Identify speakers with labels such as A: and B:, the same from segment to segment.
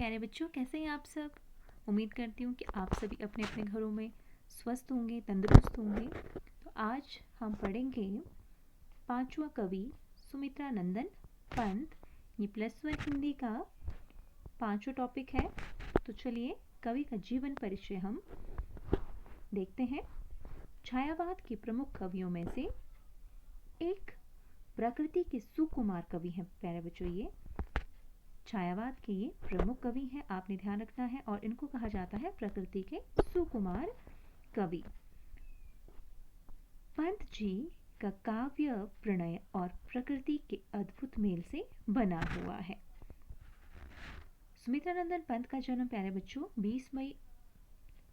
A: प्यारे बच्चों, कैसे हैं आप सब। उम्मीद करती हूँ कि आप सभी अपने अपने घरों में स्वस्थ होंगे, तंदुरुस्त होंगे। तो आज हम पढ़ेंगे पांचवा कवि सुमित्रा नंदन पंत। ये +1 हिंदी का पांचवा टॉपिक है। तो चलिए कवि का जीवन परिचय हम देखते हैं। छायावाद के प्रमुख कवियों में से एक प्रकृति के सुकुमार कवि हैं प्यारे बच्चों। ये छायावाद के ये प्रमुख कवि हैं, आपने ध्यान रखना है। और इनको कहा जाता है प्रकृति के सुकुमार कवि। पंत जी का काव्य प्रणय और प्रकृति के अद्भुत मेल से बना हुआ है। सुमित्रा नंदन पंत का जन्म प्यारे बच्चों 20 मई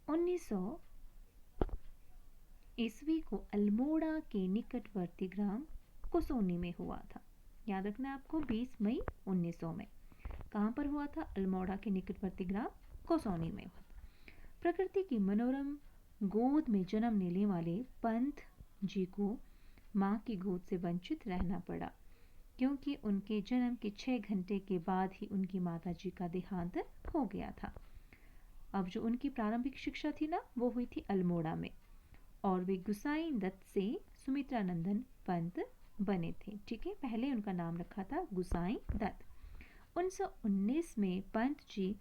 A: 1900 ईस्वी को अल्मोड़ा के निकटवर्ती ग्राम कुसोनी में हुआ था। याद रखना आपको, 20 मई 1900 में कहाँ पर हुआ था? अल्मोड़ा के निकटवर्ती ग्राम कोसोनी में हुआ। प्रकृति की मनोरम गोद में जन्म लेने वाले पंत जी को मां की गोद से वंचित रहना पड़ा, क्योंकि उनके जन्म के 6 घंटे के बाद ही उनकी माता जी का देहांत हो गया था। अब जो उनकी प्रारंभिक शिक्षा थी ना, वो हुई थी अल्मोड़ा में, और वे गुसाई दत्त से सुमित्रा नंदन पंत बने थे। ठीक है, पहले उनका नाम रखा था गुसाई दत्त। 1919 में पंत जी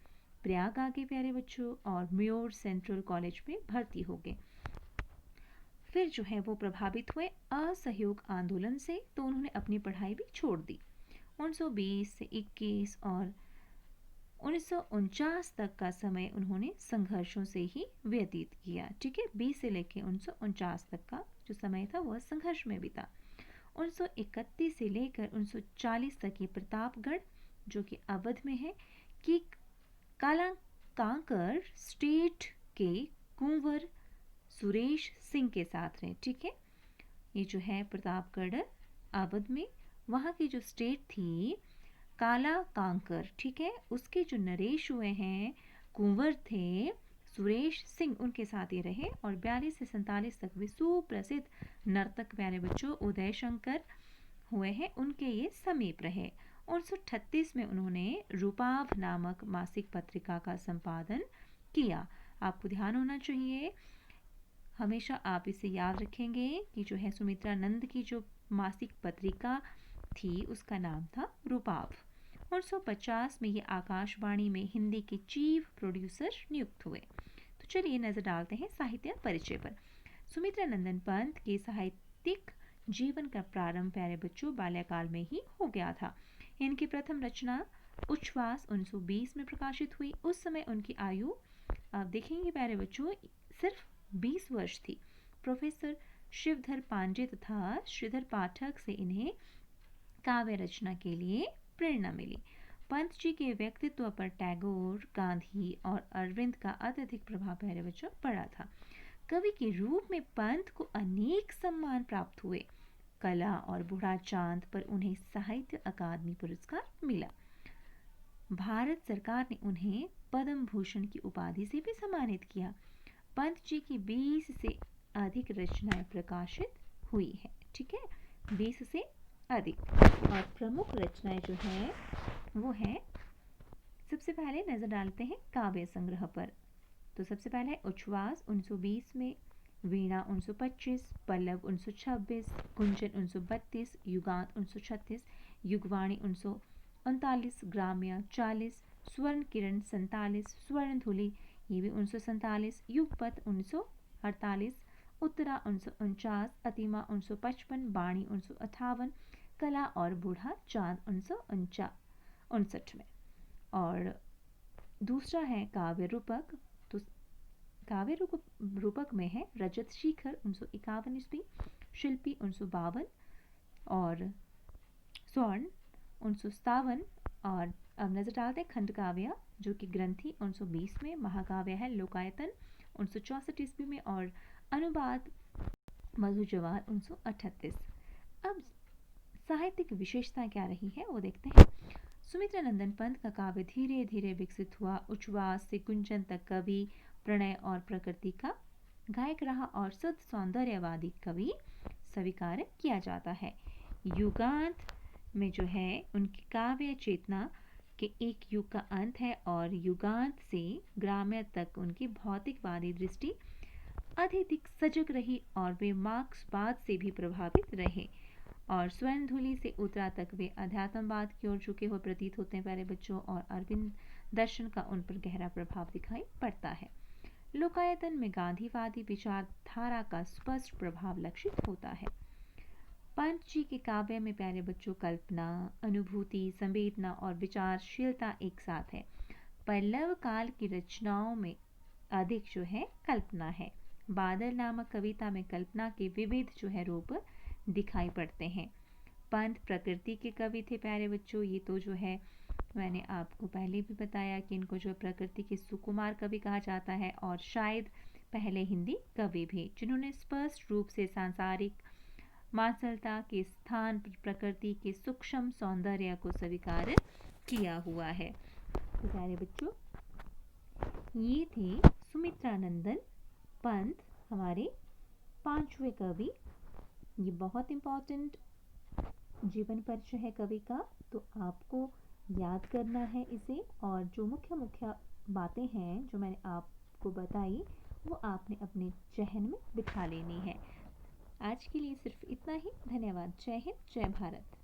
A: प्रयाग आ गए प्यारे बच्चों, और म्योर सेंट्रल कॉलेज में भर्ती हो गए। फिर जो है वो प्रभावित हुए असहयोग आंदोलन से, तो उन्होंने अपनी पढ़ाई भी छोड़ दी। 1920 से 21 और 1949 तक का समय उन्होंने संघर्षों से ही व्यतीत किया। ठीक है, 20 से लेकर 1949 तक का जो समय था वह संघर्ष में बीता। 1931 से लेकर 1940 तक ये प्रतापगढ़, जो कि अवध में है, कि काला कांकर स्टेट के कुंवर सुरेश सिंह के साथ रहे। ठीक है, ये जो है प्रतापगढ़ अवध में, वहाँ की जो स्टेट थी काला कांकर, ठीक है, उसके जो नरेश हुए हैं, कुंवर थे सुरेश सिंह, उनके साथ ही रहे। और 42 से 47 तक वे सुप्रसिद्ध नर्तक प्यारे बच्चों उदय शंकर हुए हैं, उनके ये समीप रहे। 1938 में उन्होंने रूपाभ नामक मासिक पत्रिका का संपादन किया। आपको ध्यान होना चाहिए, हमेशा आप इसे याद रखेंगे कि जो है सुमित्रा नंद की जो मासिक पत्रिका थी उसका नाम था रूपाभ। 1950 में ये आकाशवाणी में हिंदी के चीफ प्रोड्यूसर नियुक्त हुए। तो चलिए नजर डालते हैं साहित्य परिचय पर। सुमित्रा नंदन पंत के साहित्यिक जीवन का प्रारंभ प्यारे बच्चों बाल्यकाल में ही हो गया था। इनकी प्रथम रचना उच्छ्वास 1920 में प्रकाशित हुई। उस समय उनकी आयु आप देखेंगे प्यारे बच्चों सिर्फ 20 वर्ष थी। प्रोफेसर शिवधर पांडे तथा श्रीधर पाठक से इन्हें काव्य रचना के लिए प्रेरणा मिली। पंत जी के व्यक्तित्व पर टैगोर, गांधी और अरविंद का अत्यधिक प्रभाव प्यारे बच्चों पड़ा था। कवि के रूप में पंत को अनेक सम्मान प्राप्त हुए। कला और बूढ़ा चांद पर उन्हें साहित्य अकादमी पुरस्कार मिला। भारत सरकार ने उन्हें पद्म भूषण की उपाधि से भी सम्मानित किया। पंत जी की 20 से अधिक रचनाएं प्रकाशित हुई है। ठीक है, 20 से अधिक। और प्रमुख रचनाएं जो है वो है, सबसे पहले नजर डालते हैं काव्य संग्रह पर। तो सबसे पहले है उच्छ्वास 1920 में, वीणा 1925, पल्लव 1926, कुंचन 1932, युगांत 1936, युगवाणी 1939, ग्राम्य 40, स्वर्ण किरण 47, स्वर्ण धुली ये भी 1947, युगपत 1948, उत्तरा 1949, अतिमा 1955, बाणी 1958, कला और बूढ़ा चांद 1959 में। और दूसरा है काव्य रूपक। तो काव्य रूपक में है रजत शिखर 1951 ईस्वी, शिल्पी 1952 और स्वर्ण 1957। और अब नजर डालते हैं खंड काव्य, जो कि ग्रंथि 1920 में, महाकाव्य है लोकायतन 1964 ईस्वी में, और अनुवाद मधु जवाहर 1938। अब साहित्यिक विशेषता क्या रही है वो देखते हैं। सुमित्रा नंदन पंत का काव्य धीरे धीरे विकसित हुआ। उच्छ्वास से कुंचन तक कवि प्रणय और प्रकृति का गायक रहा और शुद्ध सौंदर्यवादी कवि स्वीकार किया जाता है। युगांत में जो है उनकी काव्य चेतना कि एक युग का अंत है और युगांत से ग्राम्य तक उनकी भौतिकवादी दृष्टि अधिक सजग रही और वे मार्क्सवाद से भी प्रभावित रहे और स्वर्ण धूलि से उत्तरा तक वे अध्यात्मवाद की ओर झुके हुए प्रतीत होते हैं प्यारे बच्चों और अरविंद दर्शन का उन पर गहरा प्रभाव दिखाई पड़ता है। लोकायतन में गांधीवादी विचारधारा का स्पष्ट प्रभाव लक्षित होता है। पंत जी के काव्य में प्यारे बच्चों कल्पना, अनुभूति, संवेदना और विचारशीलता एक साथ है। पल्लव काल की रचनाओं में अधिक जो है कल्पना है। बादल नामक कविता में कल्पना के विविध जो है रूप दिखाई पड़ते हैं। पंत प्रकृति के कवि थे प्यारे बच्चों। ये तो जो है मैंने आपको पहले भी बताया कि इनको जो प्रकृति के सुकुमार कवि कहा जाता है और शायद पहले हिंदी कवि भी, जिन्होंने स्पष्ट रूप से सांसारिक मांसलता के स्थान पर प्रकृति के सूक्ष्म सौंदर्य को स्वीकार किया हुआ है। तो प्यारे बच्चों, ये थे सुमित्रानंदन पंत, हमारे पांचवें कवि। ये बहुत इम्पोर्टेंट जीवन परिचय है कवि का, तो आपको याद करना है इसे और जो मुख्य मुख्य बातें हैं जो मैंने आपको बताई वो आपने अपने जहन में बिठा लेनी है। आज के लिए सिर्फ इतना ही। धन्यवाद। जय हिंद, जय भारत।